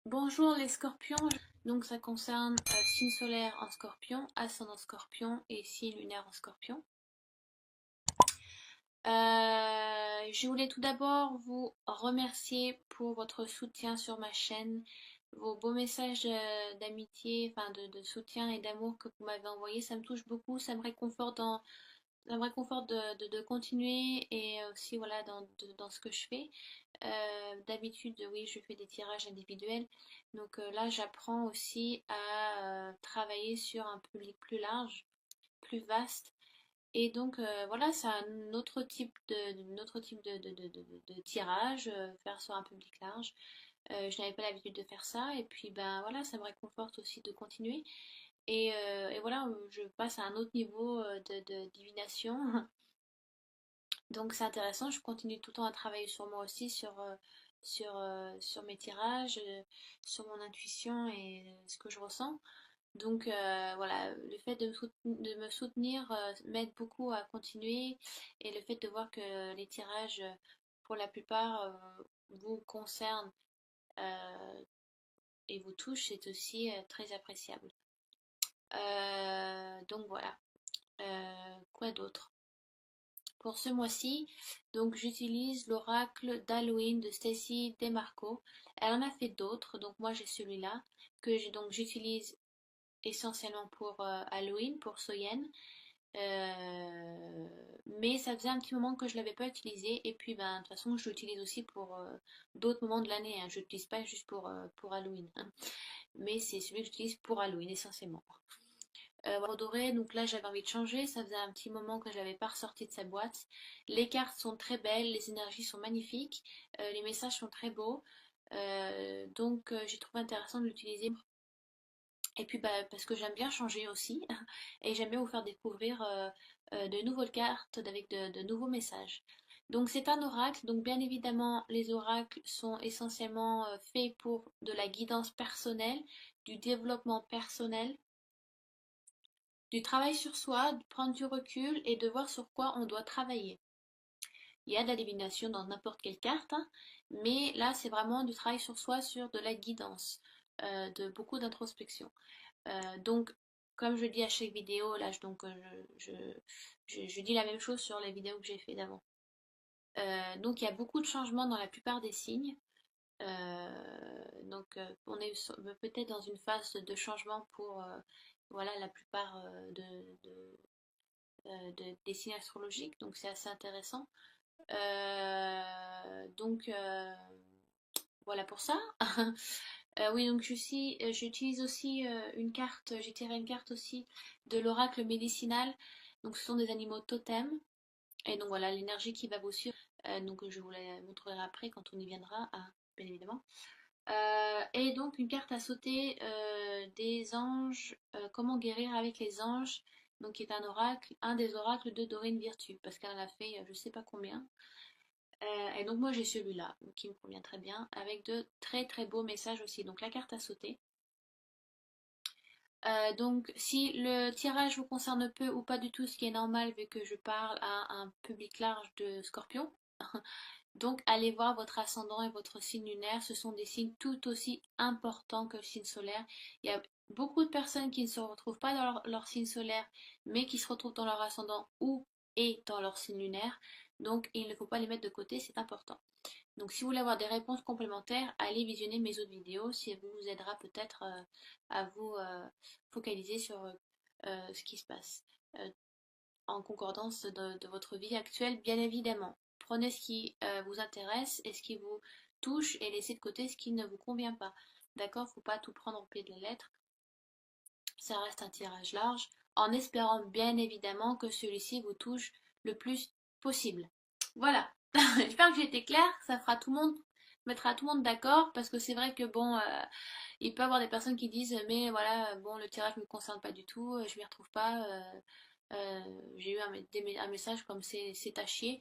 Bonjour les scorpions, donc ça concerne signe solaire en scorpion, ascendant scorpion et signe lunaire en scorpion. Je voulais tout d'abord vous remercier pour votre soutien sur ma chaîne, vos beaux messages d'amitié, enfin de soutien et d'amour que vous m'avez envoyés, ça me touche beaucoup, ça me réconforte de continuer et aussi voilà dans ce que je fais. D'habitude, oui, je fais des tirages individuels. Donc là, j'apprends aussi à travailler sur un public plus large, plus vaste. Et donc voilà, c'est un autre type de tirage, faire sur un public large. Je n'avais pas l'habitude de faire ça. Et puis ben voilà, ça me réconforte aussi de continuer. Et voilà, je passe à un autre niveau de divination. Donc c'est intéressant, je continue tout le temps à travailler sur moi aussi, sur mes tirages, sur mon intuition et ce que je ressens. Donc voilà, le fait de me soutenir m'aide beaucoup à continuer et le fait de voir que les tirages, pour la plupart, vous concernent et vous touchent, c'est aussi très appréciable. Donc voilà. Quoi d'autre? Pour ce mois-ci, donc j'utilise l'oracle d'Halloween de Stacy DeMarco. Elle en a fait d'autres, donc moi j'ai celui-là donc j'utilise essentiellement pour Halloween, pour Soyen. Mais ça faisait un petit moment que je ne l'avais pas utilisé et puis ben de toute façon je l'utilise aussi pour d'autres moments de l'année, hein. Je l'utilise pas juste pour Halloween, hein. Mais c'est celui que j'utilise pour Halloween essentiellement. Doré, donc là j'avais envie de changer, ça faisait un petit moment que je l'avais pas ressorti de sa boîte. Les cartes sont très belles, les énergies sont magnifiques, les messages sont très beaux, donc j'ai trouvé intéressant de l'utiliser. Et puis bah, parce que j'aime bien changer aussi, et j'aime bien vous faire découvrir de nouvelles cartes avec de nouveaux messages. Donc c'est un oracle, donc bien évidemment les oracles sont essentiellement faits pour de la guidance personnelle, du développement personnel, du travail sur soi, de prendre du recul et de voir sur quoi on doit travailler. Il y a de la divination dans n'importe quelle carte, hein, mais là c'est vraiment du travail sur soi, sur de la guidance, de beaucoup d'introspection. Donc, comme je dis à chaque vidéo, là donc je dis la même chose sur les vidéos que j'ai fait d'avant. Donc il y a beaucoup de changements dans la plupart des signes. Donc on est peut-être dans une phase de changement pour voilà la plupart des signes astrologiques, donc c'est assez intéressant. Donc voilà pour ça. Oui, donc j'utilise aussi une carte, j'ai tiré une carte aussi de l'oracle médicinal. Donc ce sont des animaux totems. Et donc voilà l'énergie qui va vous suivre. Donc je vous la montrerai après quand on y viendra, hein, bien évidemment. Et donc une carte à sauter des anges, comment guérir avec les anges, donc qui est un oracle, un des oracles de Dorine Virtue, parce qu'elle en a fait je sais pas combien. Et donc moi j'ai celui-là, qui me convient très bien, avec de très très beaux messages aussi. Donc la carte à sauter. Donc si le tirage vous concerne peu ou pas du tout, ce qui est normal vu que je parle à un public large de scorpions, donc allez voir votre ascendant et votre signe lunaire, ce sont des signes tout aussi importants que le signe solaire. Il y a beaucoup de personnes qui ne se retrouvent pas dans leur signe solaire, mais qui se retrouvent dans leur ascendant ou et dans leur signe lunaire. Donc il ne faut pas les mettre de côté, c'est important. Donc si vous voulez avoir des réponses complémentaires, allez visionner mes autres vidéos, si elle vous aidera peut-être à vous focaliser sur ce qui se passe en concordance de votre vie actuelle, bien évidemment. Prenez ce qui vous intéresse et ce qui vous touche et laissez de côté ce qui ne vous convient pas. D'accord? Faut pas tout prendre au pied de la lettre. Ça reste un tirage large, en espérant bien évidemment que celui-ci vous touche le plus possible. Voilà. J'espère que j'ai été claire, ça fera tout le monde, mettra tout le monde d'accord, parce que c'est vrai que bon, il peut y avoir des personnes qui disent mais voilà, bon, le tirage ne me concerne pas du tout, je m'y retrouve pas. J'ai eu un message comme c'est à chier.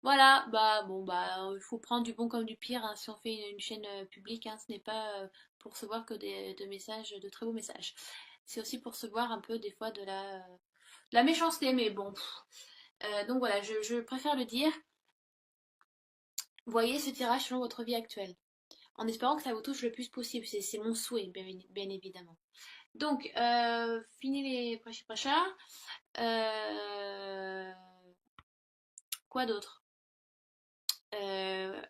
Voilà, bah bon bah il faut prendre du bon comme du pire, hein. Si on fait une chaîne publique, hein, ce n'est pas pour recevoir que de messages, de très beaux messages. C'est aussi pour recevoir un peu des fois de la méchanceté, mais bon. Donc voilà, je préfère le dire. Voyez ce tirage selon votre vie actuelle. en espérant que ça vous touche le plus possible. C'est mon souhait, bien évidemment. Donc, fini les prêchas. Euh, quoi d'autre?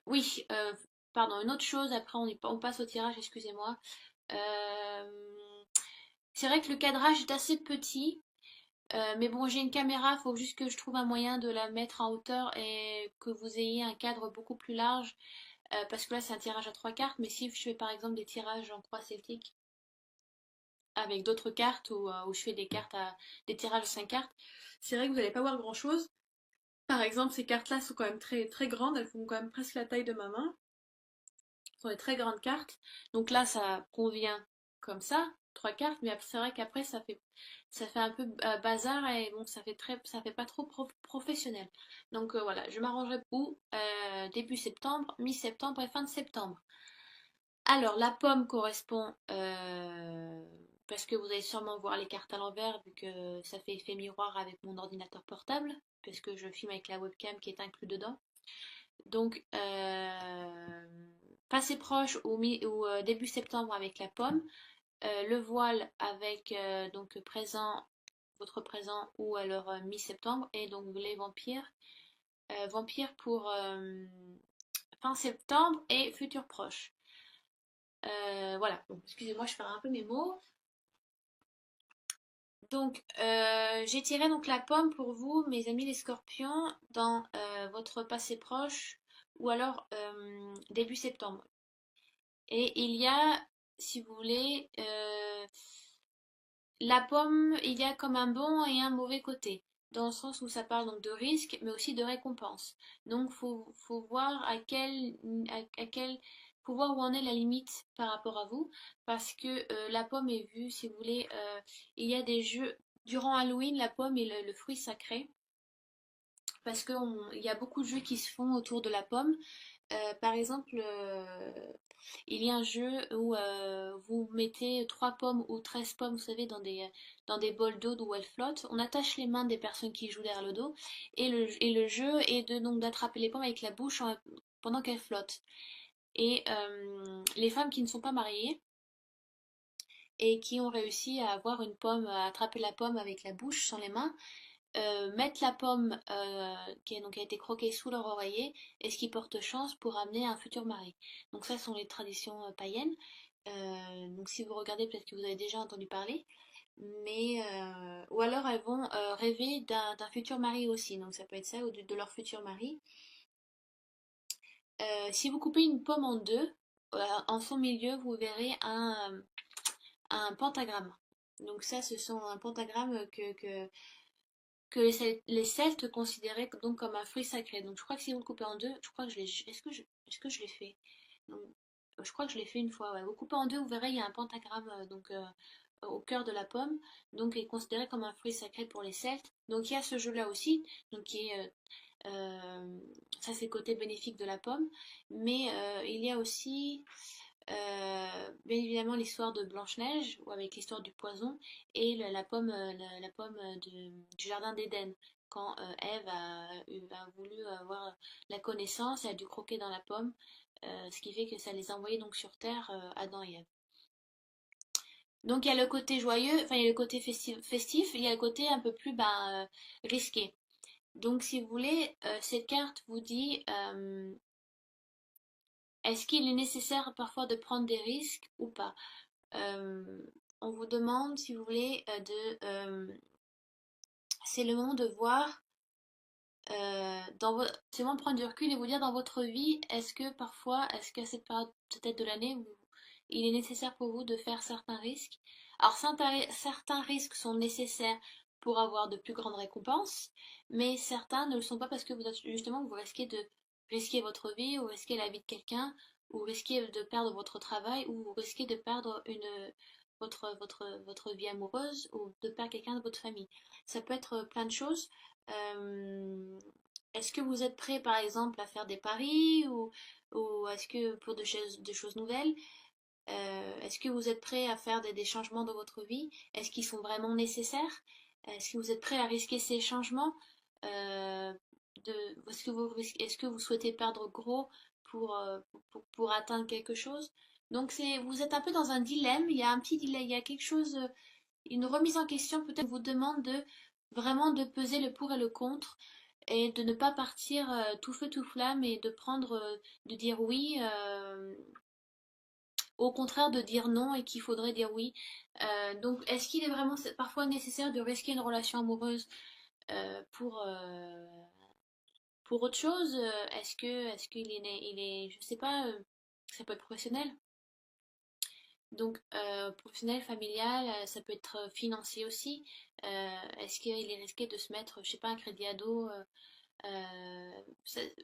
Oui, pardon, une autre chose, après on passe au tirage, excusez-moi. C'est vrai que le cadrage est assez petit, mais bon, j'ai une caméra, il faut juste que je trouve un moyen de la mettre en hauteur et que vous ayez un cadre beaucoup plus large, parce que là c'est un tirage à 3 cartes, mais si je fais par exemple des tirages en croix celtique avec d'autres cartes ou je fais des tirages à 5 cartes, c'est vrai que vous n'allez pas voir grand chose. Par exemple, ces cartes-là sont quand même très, très grandes, elles font quand même presque la taille de ma main. Ce sont des très grandes cartes. Donc là, ça convient comme ça, 3 cartes, mais c'est vrai qu'après, ça fait un peu bazar et bon, ça fait pas trop professionnel. Donc voilà, je m'arrangerai pour début septembre, mi-septembre et fin de septembre. Alors, la pomme correspond, parce que vous allez sûrement voir les cartes à l'envers, vu que ça fait effet miroir avec mon ordinateur portable, parce que je filme avec la webcam qui est inclus dedans. Donc, passé proche ou début septembre avec la pomme, le voile avec donc votre présent ou alors mi-septembre, et donc les vampires. Vampires pour fin septembre et futur proche. Voilà, donc excusez-moi, je perds un peu mes mots. Donc, j'ai tiré donc la pomme pour vous, mes amis les scorpions, dans votre passé proche ou alors début septembre. Et il y a, si vous voulez, la pomme, il y a comme un bon et un mauvais côté, dans le sens où ça parle donc de risque, mais aussi de récompense. Donc, faut voir faut voir où en est la limite par rapport à vous, parce que la pomme est vue, si vous voulez, il y a des jeux, durant Halloween, la pomme est le fruit sacré, parce qu'il y a beaucoup de jeux qui se font autour de la pomme. Par exemple, il y a un jeu où vous mettez 3 pommes ou 13 pommes, vous savez, dans des bols d'eau où elles flottent. On attache les mains des personnes qui jouent derrière le dos. Et le jeu est donc d'attraper les pommes avec la bouche pendant qu'elles flottent. Et les femmes qui ne sont pas mariées et qui ont réussi à avoir une pomme, à attraper la pomme avec la bouche sans les mains, mettre la pomme qui a été croquée sous leur oreiller et ce qui porte chance pour amener un futur mari. Donc ça ce sont les traditions païennes. Donc si vous regardez, peut-être que vous avez déjà entendu parler. Mais ou alors elles vont rêver d'un futur mari aussi. Donc ça peut être ça, ou de leur futur mari. Si vous coupez une pomme en deux, en son milieu, vous verrez un pentagramme. Donc ça, ce sont un pentagramme que les Celtes considéraient donc comme un fruit sacré. Donc je crois que si vous le coupez en deux, je crois que est-ce que je l'ai fait? Donc, je crois que je l'ai fait une fois. Ouais. Vous coupez en deux, vous verrez, il y a un pentagramme au cœur de la pomme, donc il est considéré comme un fruit sacré pour les Celtes. Donc il y a ce jeu-là aussi, donc ça c'est le côté bénéfique de la pomme, mais il y a aussi bien évidemment l'histoire de Blanche-Neige, ou avec l'histoire du poison, et la pomme, la pomme du jardin d'Éden. Quand Ève a voulu avoir la connaissance, elle a dû croquer dans la pomme, ce qui fait que ça les a envoyés donc sur Terre, Adam et Ève. Donc il y a le côté joyeux, enfin il y a le côté festif, il y a le côté un peu plus risqué. Donc si vous voulez, cette carte vous dit est-ce qu'il est nécessaire parfois de prendre des risques ou pas? Euh, on vous demande, si vous voulez, c'est le moment de voir, c'est le moment de prendre du recul et vous dire dans votre vie, est-ce que parfois, est-ce qu'à cette période peut-être de l'année, il est nécessaire pour vous de faire certains risques? Alors certains risques sont nécessaires pour avoir de plus grandes récompenses, mais certains ne le sont pas parce que vous risquez de risquer votre vie ou risquer la vie de quelqu'un ou risquer de perdre votre travail ou vous risquez de perdre votre vie amoureuse ou de perdre quelqu'un de votre famille. Ça peut être plein de choses. Euh, Est-ce que vous êtes prêt, par exemple, à faire des paris ou est-ce que pour de choses nouvelles? Est-ce que vous êtes prêt à faire des changements dans votre vie? Est-ce qu'ils sont vraiment nécessaires? Est-ce que vous êtes prêt à risquer ces changements? Est-ce que vous souhaitez perdre gros pour atteindre quelque chose. Donc vous êtes un peu dans un dilemme, il y a un petit dilemme, il y a quelque chose, une remise en question peut-être vous demande de vraiment de peser le pour et le contre et de ne pas partir tout feu tout flamme et de prendre, de dire oui, au contraire de dire non et qu'il faudrait dire oui. Donc est-ce qu'il est vraiment parfois nécessaire de risquer une relation amoureuse euh, pour, euh, pour autre chose? Est-ce qu'il est, je sais pas, ça peut être professionnel. Donc, professionnel, familial, ça peut être financier aussi. Est-ce qu'il est risqué de se mettre, je sais pas, un crédit ado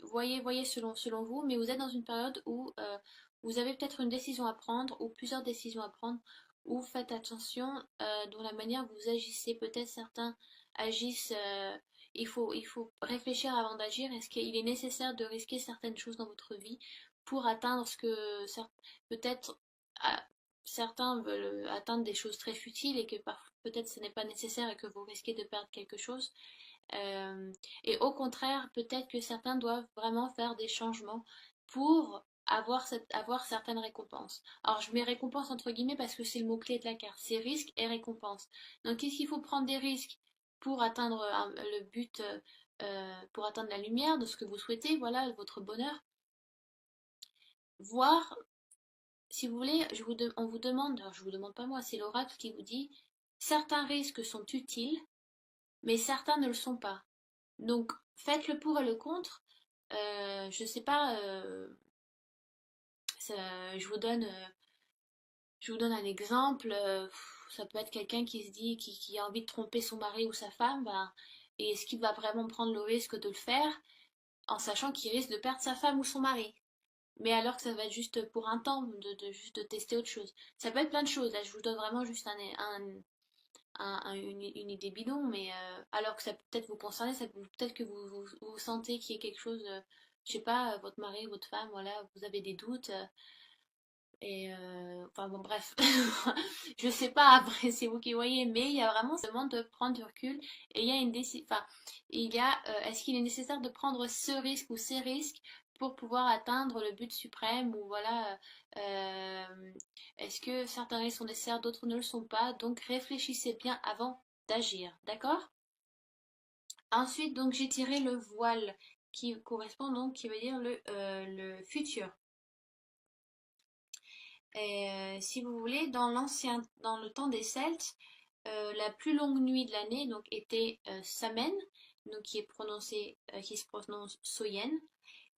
voyez selon vous, mais vous êtes dans une période où vous avez peut-être une décision à prendre ou plusieurs décisions à prendre, où faites attention dans la manière dont vous agissez. Peut-être certains agissent, il faut réfléchir avant d'agir. Est-ce qu'il est nécessaire de risquer certaines choses dans votre vie pour atteindre ce que peut-être ah, certains veulent atteindre des choses très futiles et que peut-être ce n'est pas nécessaire et que vous risquez de perdre quelque chose. Euh, et au contraire, peut-être que certains doivent vraiment faire des changements pour avoir certaines récompenses. Alors, je mets récompense entre guillemets parce que c'est le mot-clé de la carte. C'est risque et récompense. Donc, est-ce qu'il faut prendre des risques pour atteindre le but, pour atteindre la lumière de ce que vous souhaitez, voilà, votre bonheur? Voir, si vous voulez, on vous demande, alors je vous demande pas moi, c'est l'oracle qui vous dit, certains risques sont utiles, mais certains ne le sont pas. Donc, faites le pour et le contre. Je sais pas, je vous donne, je vous donne un exemple. Ça peut être quelqu'un qui se dit, qui a envie de tromper son mari ou sa femme, ben, et est-ce qu'il va vraiment prendre le risque de le faire en sachant qu'il risque de perdre sa femme ou son mari? Mais alors que ça va être juste pour un temps, juste de tester autre chose. Ça peut être plein de choses. Là, je vous donne vraiment juste une idée bidon, mais alors que ça peut peut-être vous concerner, peut-être que vous sentez qu'il y a quelque chose, je sais pas, votre mari, votre femme, voilà, vous avez des doutes, enfin bon, bref, je sais pas, après c'est vous qui voyez, mais il y a vraiment ce demande de prendre du recul et il y a une décision, enfin, il y a, est-ce qu'il est nécessaire de prendre ce risque ou ces risques pour pouvoir atteindre le but suprême ou voilà, est-ce que certains risques sont nécessaires, d'autres ne le sont pas, donc réfléchissez bien avant d'agir, d'accord? Ensuite, donc j'ai tiré le voile qui correspond donc, qui veut dire le futur. Et si vous voulez, dans le temps des Celtes, la plus longue nuit de l'année donc était Samen, donc qui se prononce Soyen.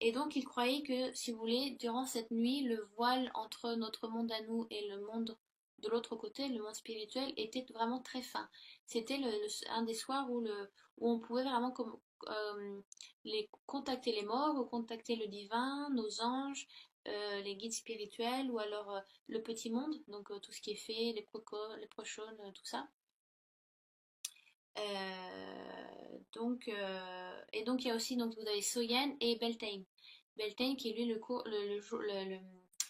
Et donc ils croyaient que, si vous voulez, durant cette nuit, le voile entre notre monde à nous et le monde de l'autre côté, le monde spirituel, était vraiment très fin. C'était un des soirs où on pouvait vraiment euh, contacter les morts, ou contacter le divin, nos anges, les guides spirituels, ou alors le petit monde, donc tout ce qui est fées, les prochones, tout ça. Et donc il y a aussi, donc vous avez Soyen et Beltane. Beltane qui est lui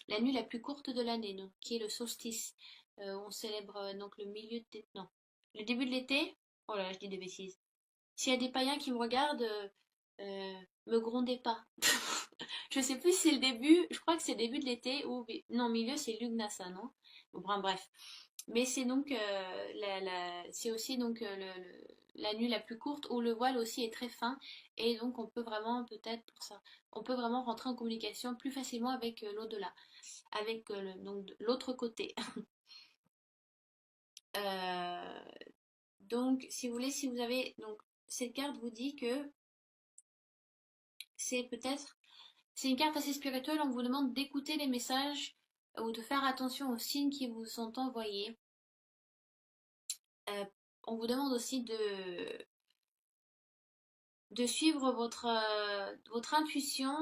la nuit la plus courte de l'année, donc qui est le solstice. On célèbre donc le milieu de non, le début de l'été. Oh là là, je dis des bêtises. S'il y a des païens qui me regardent, me grondez pas. Je sais plus si c'est le début, je crois que c'est le début de l'été ou non, milieu c'est Lugnasa, non? Bon, bref. Mais c'est donc c'est aussi donc la nuit la plus courte où le voile aussi est très fin et donc on peut vraiment peut-être pour ça, on peut vraiment rentrer en communication plus facilement avec l'au-delà, avec donc l'autre côté. Euh, donc si vous voulez, si vous avez donc cette carte vous dit que c'est peut-être c'est une carte assez spirituelle, on vous demande d'écouter les messages ou de faire attention aux signes qui vous sont envoyés. Euh, on vous demande aussi de suivre votre intuition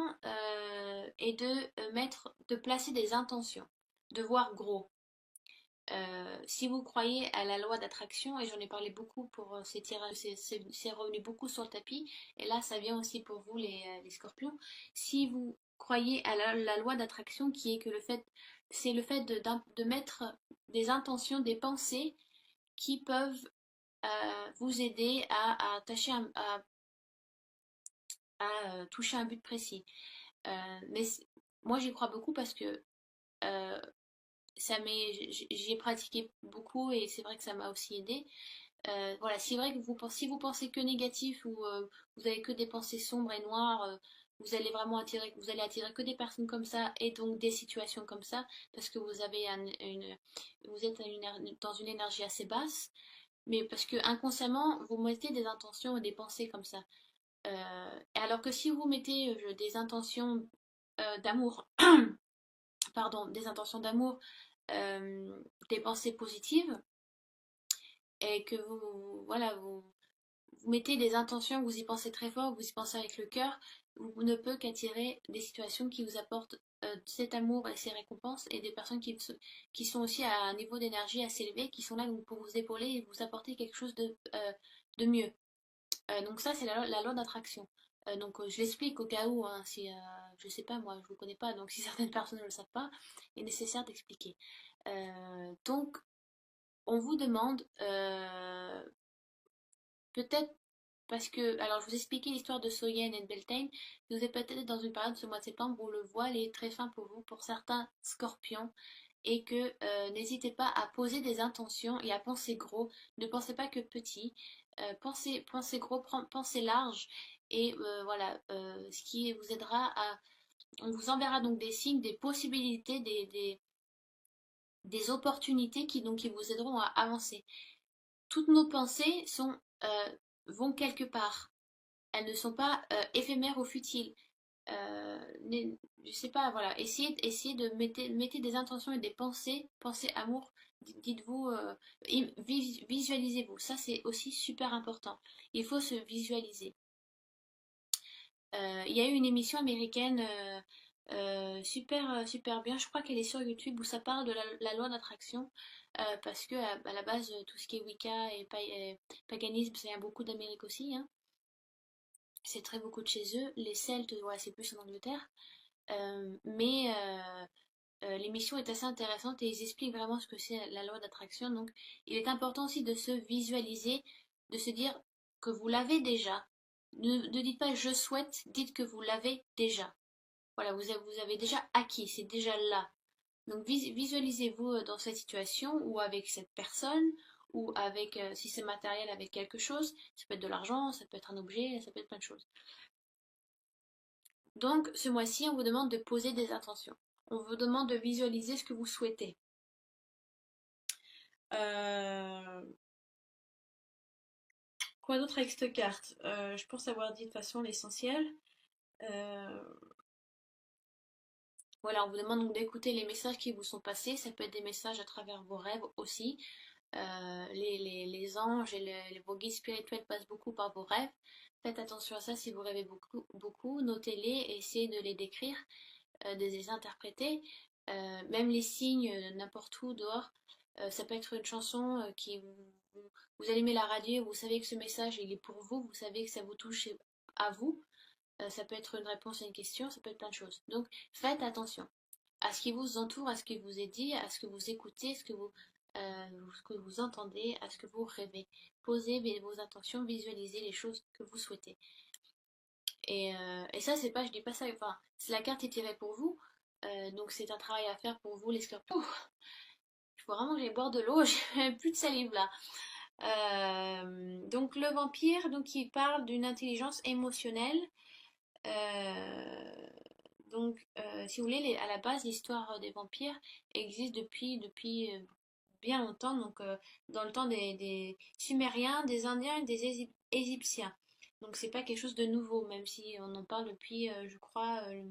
et de placer des intentions, de voir gros. Si vous croyez à la loi d'attraction, et j'en ai parlé beaucoup pour ces tirages, c'est revenu beaucoup sur le tapis, et là ça vient aussi pour vous les scorpions, si vous croyez à la loi d'attraction qui est que c'est le fait de mettre des intentions, des pensées qui peuvent vous aider à attacher à toucher un but précis. Mais moi j'y crois beaucoup parce que euh, j'y ai pratiqué beaucoup et c'est vrai que ça m'a aussi aidé. Voilà, c'est vrai que si vous pensez que négatif ou vous avez que des pensées sombres et noires, vous allez vraiment vous allez attirer que des personnes comme ça et donc des situations comme ça parce que vous êtes dans une énergie assez basse, mais parce que inconsciemment vous mettez des intentions et des pensées comme ça. Alors que si vous mettez des intentions d'amour, pardon, des intentions d'amour, des pensées positives et que voilà, vous mettez des intentions, vous y pensez très fort, vous y pensez avec le cœur, vous ne peut qu'attirer des situations qui vous apportent cet amour et ces récompenses et des personnes qui sont aussi à un niveau d'énergie assez élevé, qui sont là donc, pour vous épauler et vous apporter quelque chose de mieux. Donc ça, c'est la loi d'attraction. Je l'explique au cas où, hein, si, je sais pas, moi, je vous connais pas, donc si certaines personnes ne le savent pas, il est nécessaire d'expliquer. Donc, on vous demande, peut-être parce que, alors je vous expliquais l'histoire de Soyen et de Beltane, vous êtes peut-être dans une période ce mois de septembre où le voile est très fin pour vous, pour certains scorpions, et que n'hésitez pas à poser des intentions et à penser gros. Ne pensez pas que petit, pensez gros, pensez large, et voilà, ce qui vous aidera à... On vous enverra donc des signes, des possibilités, des opportunités qui vous aideront à avancer. Toutes nos pensées vont quelque part. Elles ne sont pas éphémères ou futiles. Je sais pas, voilà, essayez de mettez des intentions et des pensez amour, dites-vous, visualisez-vous, ça c'est aussi super important. Il faut se visualiser. Il y a eu une émission américaine super bien, je crois qu'elle est sur YouTube, où ça parle de la loi d'attraction, parce que à la base, tout ce qui est Wicca et paganisme, ça vient beaucoup d'Amérique aussi, hein. C'est très beaucoup de chez eux. Les Celtes, ouais, c'est plus en Angleterre. L'émission est assez intéressante et ils expliquent vraiment ce que c'est la loi d'attraction. Donc, il est important aussi de se visualiser, de se dire que vous l'avez déjà. Ne dites pas je souhaite, dites que vous l'avez déjà. Voilà, vous avez déjà acquis, c'est déjà là. Donc, visualisez-vous dans cette situation ou avec cette personne ou avec, si c'est matériel, avec quelque chose. Ça peut être de l'argent, ça peut être un objet, ça peut être plein de choses. Donc, ce mois-ci, on vous demande de poser des intentions. On vous demande de visualiser ce que vous souhaitez. Euh, Quoi d'autre avec cette carte? Je pense avoir dit de façon l'essentiel. Euh, voilà, on vous demande donc d'écouter les messages qui vous sont passés. Ça peut être des messages à travers vos rêves aussi. Les anges et vos guides spirituels passent beaucoup par vos rêves. Faites attention à ça si vous rêvez beaucoup. Notez-les et essayez de les décrire, de les interpréter. Même les signes, n'importe où dehors. Ça peut être une chanson vous allumez la radio, vous savez que ce message il est pour vous, vous savez que ça vous touche à vous. Ça peut être une réponse à une question, ça peut être plein de choses. Donc faites attention à ce qui vous entoure, à ce qui vous est dit, à ce que vous écoutez, ce que vous entendez, à ce que vous rêvez. Posez vos intentions, visualisez les choses que vous souhaitez. Et ça, c'est pas, je dis pas ça, enfin, c'est la carte est tirée pour vous, donc c'est un travail à faire pour vous les scorpions. Il faut vraiment que j'aille boire de l'eau, j'ai plus de salive là. Donc le vampire, donc il parle d'une intelligence émotionnelle. Euh, si vous voulez, à la base, l'histoire des vampires existe depuis bien longtemps, dans le temps des Sumériens, des Indiens et des Égyptiens. Donc c'est pas quelque chose de nouveau, même si on en parle depuis, je crois, le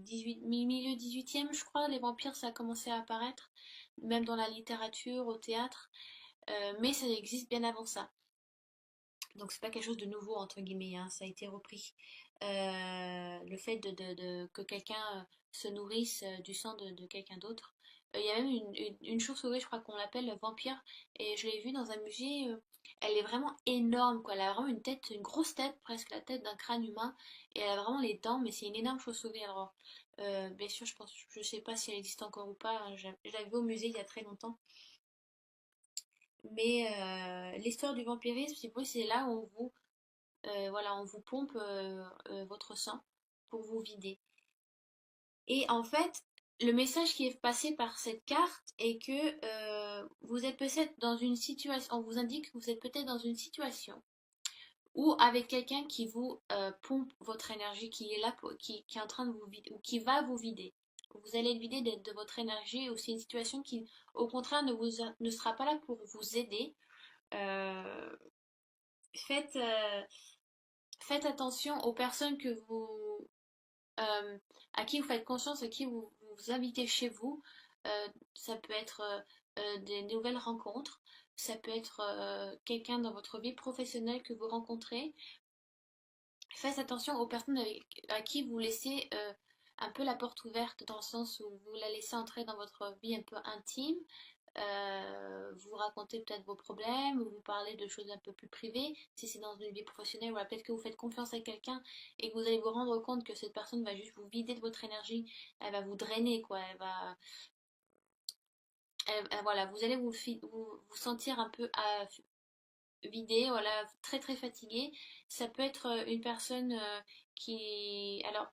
milieu 18e, je crois, les vampires, ça a commencé à apparaître, même dans la littérature, au théâtre, mais ça existe bien avant ça. Donc c'est pas quelque chose de nouveau entre guillemets, hein, ça a été repris. Le fait que quelqu'un se nourrisse du sang de quelqu'un d'autre. Il y a même une chauve-souris, je crois qu'on l'appelle le vampire, et je l'ai vue dans un musée. Elle est vraiment énorme, quoi. Elle a vraiment une tête, une grosse tête, presque la tête d'un crâne humain, et elle a vraiment les dents, mais c'est une énorme chauve-souris. Alors, bien sûr, je sais pas si elle existe encore ou pas, hein. Je l'avais vue au musée il y a très longtemps. Mais l'histoire du vampirisme, c'est là où voilà, on vous pompe votre sang pour vous vider. Et en fait, le message qui est passé par cette carte est que vous êtes peut-être dans une situation, on vous indique que vous êtes peut-être dans une situation ou avec quelqu'un qui vous pompe votre énergie, qui est là, qui est en train de vous vider, ou qui va vous vider. Vous allez le vider de votre énergie, ou c'est une situation qui, au contraire, ne sera pas là pour vous aider. Euh, faites, euh, faites attention aux personnes euh, à qui vous faites confiance, à qui vous invitez chez vous. Ça peut être des nouvelles rencontres, ça peut être quelqu'un dans votre vie professionnelle que vous rencontrez. Faites attention aux personnes à qui vous laissez un peu la porte ouverte, dans le sens où vous la laissez entrer dans votre vie un peu intime. Vous racontez peut-être vos problèmes, ou vous parlez de choses un peu plus privées. Si c'est dans une vie professionnelle, voilà, peut-être que vous faites confiance à quelqu'un et que vous allez vous rendre compte que cette personne va juste vous vider de votre énergie, elle va vous drainer, quoi. Voilà, vous allez vous sentir un peu vidé, voilà, très très fatigué. Ça peut être une personne alors,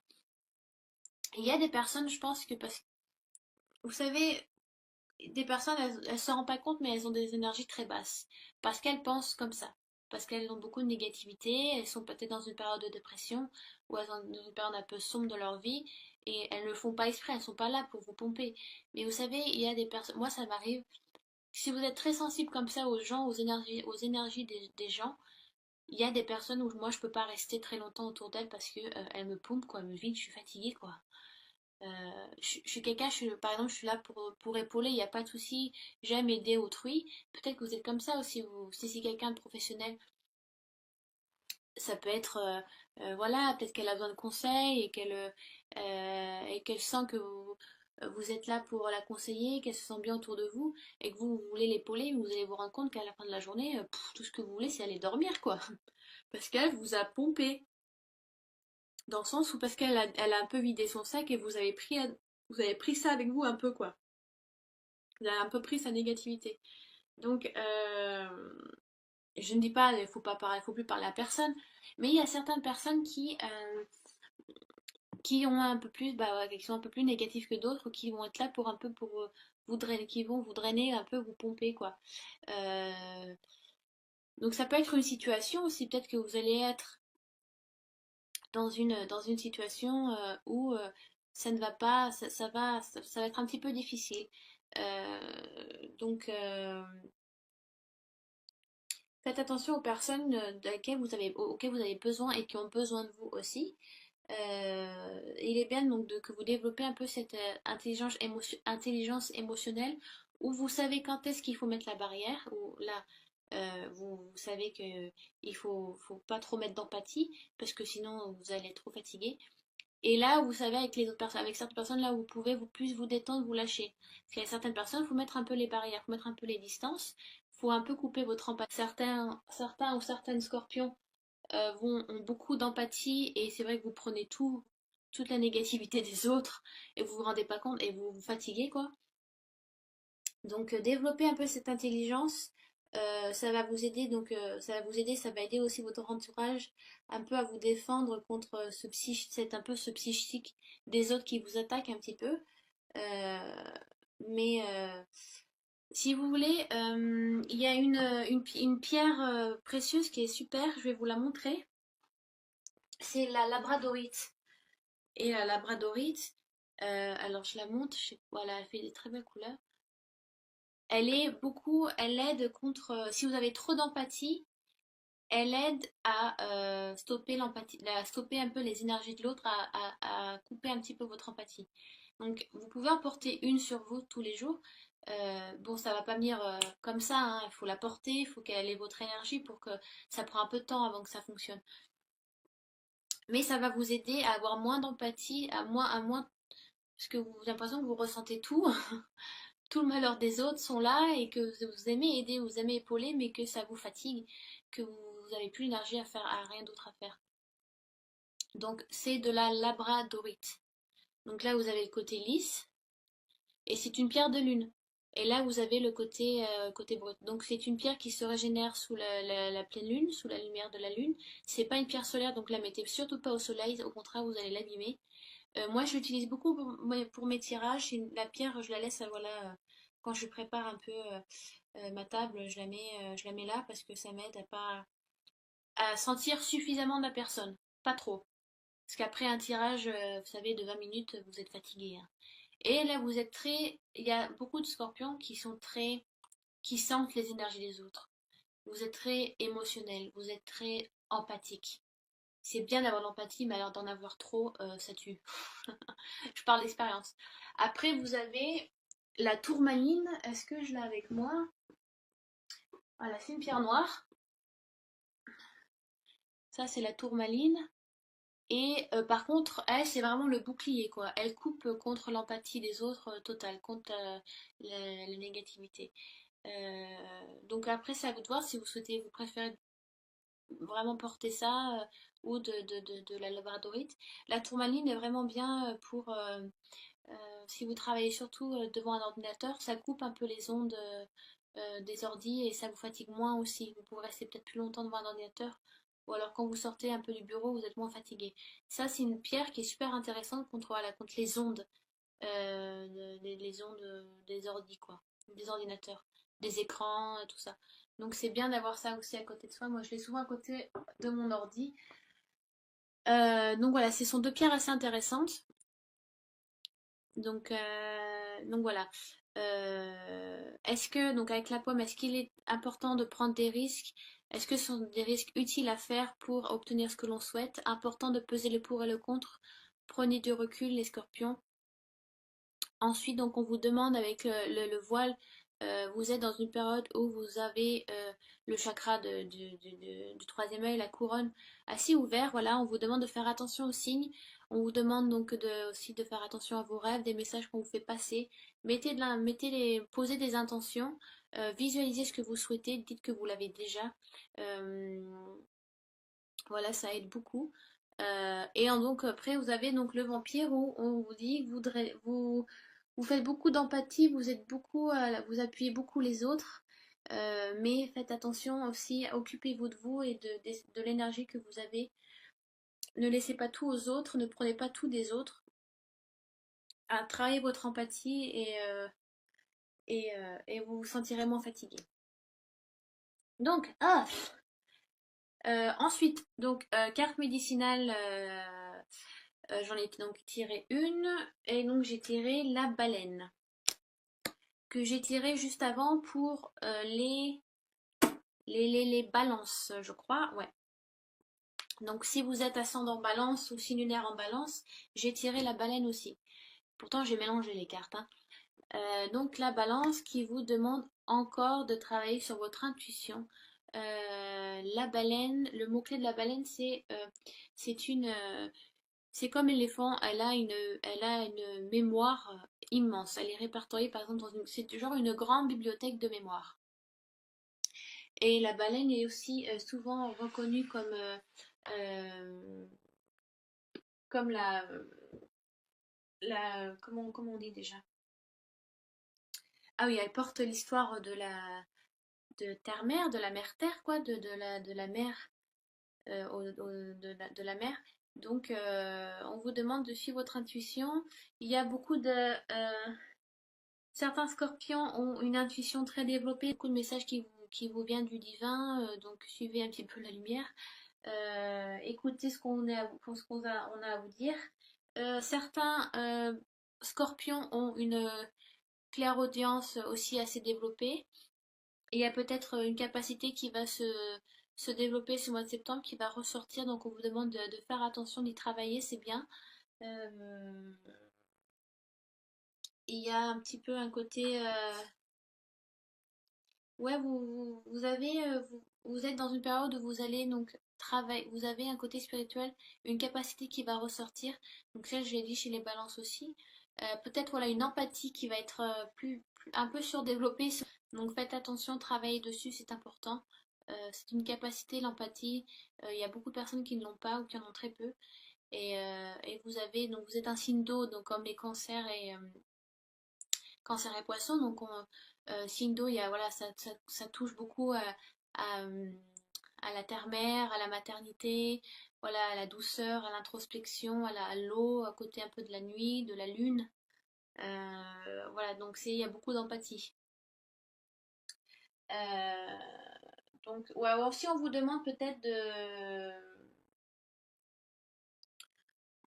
il y a des personnes, je pense que parce que, vous savez, des personnes, elles se rendent pas compte, mais elles ont des énergies très basses. Parce qu'elles pensent comme ça. Parce qu'elles ont beaucoup de négativité, elles sont peut-être dans une période de dépression, ou elles sont dans une période un peu sombre de leur vie, et elles ne le font pas exprès, elles sont pas là pour vous pomper. Mais vous savez, il y a des personnes, moi ça m'arrive, si vous êtes très sensible comme ça aux gens, aux énergies des gens, il y a des personnes où moi je peux pas rester très longtemps autour d'elles parce que elles me pompent, quoi, elles me vident, je suis fatiguée, quoi. Je suis quelqu'un, par exemple, je suis là pour épauler, il n'y a pas de souci, j'aime aider autrui. Peut-être que vous êtes comme ça aussi, si c'est quelqu'un de professionnel, ça peut être, voilà, peut-être qu'elle a besoin de conseils et qu'elle sent que vous êtes là pour la conseiller, qu'elle se sent bien autour de vous et que vous voulez l'épauler, mais vous allez vous rendre compte qu'à la fin de la journée, tout ce que vous voulez, c'est aller dormir, quoi. Parce qu'elle vous a pompé. Dans le sens où parce qu'elle a un peu vidé son sac et vous avez pris ça avec vous un peu, quoi. Vous avez un peu pris sa négativité. Donc, je ne dis pas, il faut pas parler, il faut plus parler à personne, mais il y a certaines personnes qui ont un peu plus, bah, ouais, qui sont un peu plus négatives que d'autres, ou qui vont être là pour un peu pour vous drainer, qui vont vous drainer, un peu vous pomper, quoi. Euh, donc ça peut être une situation aussi, peut-être que vous allez être dans une situation où ça ne va pas, ça va être un petit peu difficile. Donc, faites attention aux personnes auxquelles vous avez besoin et qui ont besoin de vous aussi. Il est bien donc que vous développez un peu cette intelligence émotionnelle où vous savez quand est-ce qu'il faut mettre la barrière, ou là, vous savez qu'il faut pas trop mettre d'empathie parce que sinon vous allez être trop fatigué. Et là, vous savez, avec les autres personnes, avec certaines personnes, là, vous pouvez plus vous détendre, vous lâcher. Parce qu'il y a certaines personnes, il faut mettre un peu les barrières, il faut mettre un peu les distances, il faut un peu couper votre empathie. Certains ou certaines scorpions ont beaucoup d'empathie, et c'est vrai que vous prenez toute la négativité des autres et vous vous rendez pas compte et vous vous fatiguez, quoi. Donc développer un peu cette intelligence, ça va vous aider, donc ça va aider aussi votre entourage un peu à vous défendre contre ce psychique des autres qui vous attaquent un petit peu. Mais si vous voulez, il y a une pierre précieuse qui est super, je vais vous la montrer. C'est la labradorite. Et la labradorite, alors je la montre, voilà, elle fait des très belles couleurs. Elle aide contre, si vous avez trop d'empathie, elle aide à stopper l'empathie, à stopper un peu les énergies de l'autre, à couper un petit peu votre empathie. Donc vous pouvez en porter une sur vous tous les jours. Bon, ça va pas venir comme ça, hein. Il faut la porter, il faut qu'elle ait votre énergie pour que ça prend un peu de temps avant que ça fonctionne. Mais ça va vous aider à avoir moins d'empathie, à moins, parce que vous avez l'impression que vous ressentez tout, tout le malheur des autres sont là et que vous aimez aider, vous aimez épauler, mais que ça vous fatigue, que vous n'avez plus l'énergie à faire, à rien d'autre à faire. Donc c'est de la labradorite. Donc là vous avez le côté lisse et c'est une pierre de lune. Et là vous avez le côté brut. Donc c'est une pierre qui se régénère sous la pleine lune, sous la lumière de la lune. C'est pas une pierre solaire, donc la mettez surtout pas au soleil, au contraire vous allez l'abîmer. Moi, je l'utilise beaucoup pour mes tirages. La pierre, je la laisse, voilà, quand je prépare un peu ma table, je la mets là parce que ça m'aide à sentir suffisamment de la personne, pas trop. Parce qu'après un tirage, vous savez, de 20 minutes, vous êtes fatigué, hein. Et là, vous êtes très. Il y a beaucoup de scorpions qui sont très. Qui sentent les énergies des autres. Vous êtes très émotionnel, vous êtes très empathique. C'est bien d'avoir de l'empathie, mais alors d'en avoir trop, ça tue. Je parle d'expérience. Après, vous avez la tourmaline. Est-ce que je l'ai avec moi? Voilà, c'est une pierre noire. Ça, c'est la tourmaline. Et par contre, elle, c'est vraiment le bouclier, quoi. Elle coupe contre l'empathie des autres totale, contre la négativité. Donc après, c'est à vous de voir si vous souhaitez, vous préférez vraiment porter ça ou de la labradorite. La tourmaline est vraiment bien pour si vous travaillez surtout devant un ordinateur, ça coupe un peu les ondes des ordis et ça vous fatigue moins aussi. Vous pouvez rester peut-être plus longtemps devant un ordinateur. Ou alors quand vous sortez un peu du bureau, vous êtes moins fatigué. Ça, c'est une pierre qui est super intéressante contre, voilà, contre les ondes, les ondes des ordis, quoi, des ordinateurs, des écrans, tout ça. Donc c'est bien d'avoir ça aussi à côté de soi. Moi, je l'ai souvent à côté de mon ordi. Donc voilà, ce sont deux pierres assez intéressantes. Donc voilà. Est-ce que, donc avec la pomme, est-ce qu'il est important de prendre des risques? Est-ce que ce sont des risques utiles à faire pour obtenir ce que l'on souhaite? Important de peser le pour et le contre. Prenez du recul, les scorpions. Ensuite, donc, on vous demande avec le voile, vous êtes dans une période où vous avez le chakra du troisième œil, la couronne, assez ouvert. Voilà, on vous demande de faire attention aux signes. On vous demande donc aussi de faire attention à vos rêves, des messages qu'on vous fait passer. Posez des intentions, visualisez ce que vous souhaitez, dites que vous l'avez déjà. Euh, voilà, ça aide beaucoup. Donc après, vous avez donc le vampire où on vous dit que vous faites beaucoup d'empathie, vous êtes beaucoup, vous appuyez beaucoup les autres, mais faites attention aussi, occupez-vous de vous et de l'énergie que vous avez. Ne laissez pas tout aux autres, ne prenez pas tout des autres. Travaillez votre empathie et vous vous sentirez moins fatigué. Donc, ensuite, donc carte médicinale, j'en ai donc tiré une, et donc j'ai tiré la baleine, que j'ai tiré juste avant pour les balances, je crois, ouais. Donc si vous êtes ascendant balance ou signe lunaire en balance, j'ai tiré la baleine aussi. Pourtant j'ai mélangé les cartes, hein. Donc la balance qui vous demande encore de travailler sur votre intuition. La baleine, le mot-clé de la baleine, c'est c'est comme l'éléphant, elle a une mémoire immense. Elle est répertoriée par exemple c'est genre une grande bibliothèque de mémoire. Et la baleine est aussi souvent reconnue euh, comme comment on dit déjà? Ah oui, elle porte l'histoire de terre-mère, de la mère-terre, quoi, de la mer, de la mer. Donc, on vous demande de suivre votre intuition. Il y a beaucoup de... certains scorpions ont une intuition très développée, beaucoup de messages qui vous viennent du divin, donc suivez un petit peu la lumière. Écoutez on a à vous dire. Certains scorpions ont une clairaudience aussi assez développée. Et il y a peut-être une capacité qui va se développer ce mois de septembre, qui va ressortir. Donc on vous demande de faire attention, d'y travailler, c'est bien. Euh, Il y a un petit peu un côté... ouais, vous avez... vous êtes dans une période où vous allez donc travailler. Vous avez un côté spirituel, une capacité qui va ressortir. Donc ça, je l'ai dit chez les balances aussi. Peut-être voilà une empathie qui va être un peu surdéveloppée. Donc faites attention, travaillez dessus, c'est important. C'est une capacité, l'empathie. Il y a beaucoup de personnes qui ne l'ont pas ou qui en ont très peu. Et vous êtes un signe d'eau, donc comme les cancers et poissons. Donc signe d'eau, il y a, voilà, ça touche beaucoup à, à la terre-mère, à la maternité. voilà, à la douceur, à l'introspection, à l'eau, à côté un peu de la nuit, de la lune. Voilà, donc il y a beaucoup d'empathie. Euh, donc, ouais, alors si on vous demande peut-être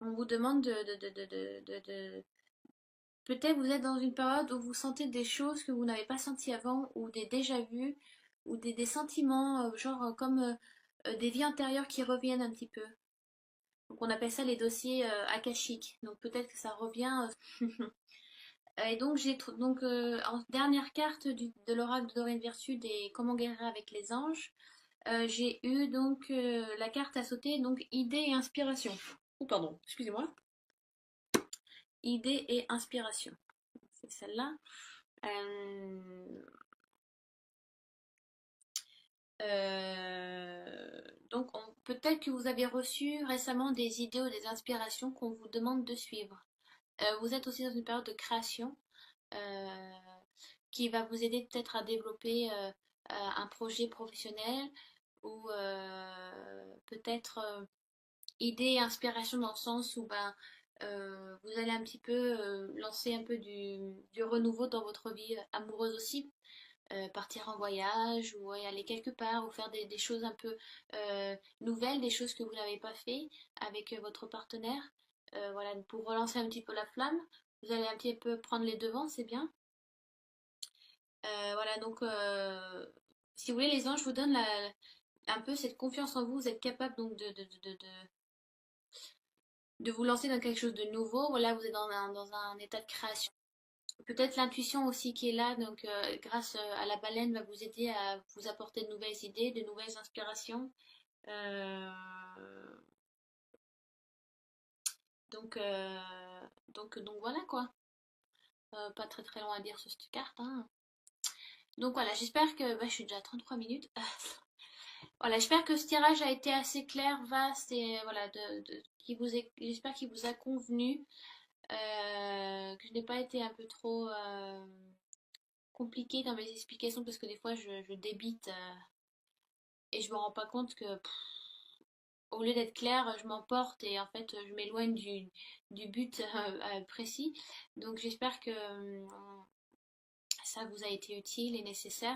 on vous demande peut-être vous êtes dans une période où vous sentez des choses que vous n'avez pas senties avant, ou des déjà-vus, ou des sentiments, genre comme des vies antérieures qui reviennent un petit peu. Donc on appelle ça les dossiers akashiques. Donc peut-être que ça revient. Et donc en dernière carte de l'oracle de Doreen Virtue des Comment guérir avec les anges, j'ai eu donc la carte à sauter, donc idée et inspiration. Oh pardon, excusez-moi. Idée et inspiration. C'est celle-là. Euh, donc peut-être que vous avez reçu récemment des idées ou des inspirations qu'on vous demande de suivre. Vous êtes aussi dans une période de création euh, qui va vous aider peut-être à développer un projet professionnel ou peut-être idée et inspiration dans le sens où ben, vous allez un petit peu lancer un peu du renouveau dans votre vie amoureuse aussi. Partir en voyage ou aller quelque part ou faire des choses un peu nouvelles, des choses que vous n'avez pas fait avec votre partenaire. Voilà, pour relancer un petit peu la flamme, vous allez un petit peu prendre les devants, c'est bien. Voilà, donc si vous voulez, les anges vous donnent un peu cette confiance en vous, vous êtes capable donc de vous lancer dans quelque chose de nouveau. Voilà, vous êtes dans un état de création. Peut-être l'intuition aussi qui est là, donc grâce à la baleine, va vous aider à vous apporter de nouvelles idées, de nouvelles inspirations. Euh, donc, euh, donc voilà quoi. Pas très très long à dire sur cette carte, hein. Donc voilà, j'espère que. Bah, je suis déjà à 33 minutes. Voilà, j'espère que ce tirage a été assez clair, vaste et voilà, j'espère qu'il vous a convenu. Que je n'ai pas été un peu trop compliquée dans mes explications parce que des fois je débite et je me rends pas compte que au lieu d'être claire, je m'emporte et en fait je m'éloigne du but précis. Donc j'espère que ça vous a été utile et nécessaire.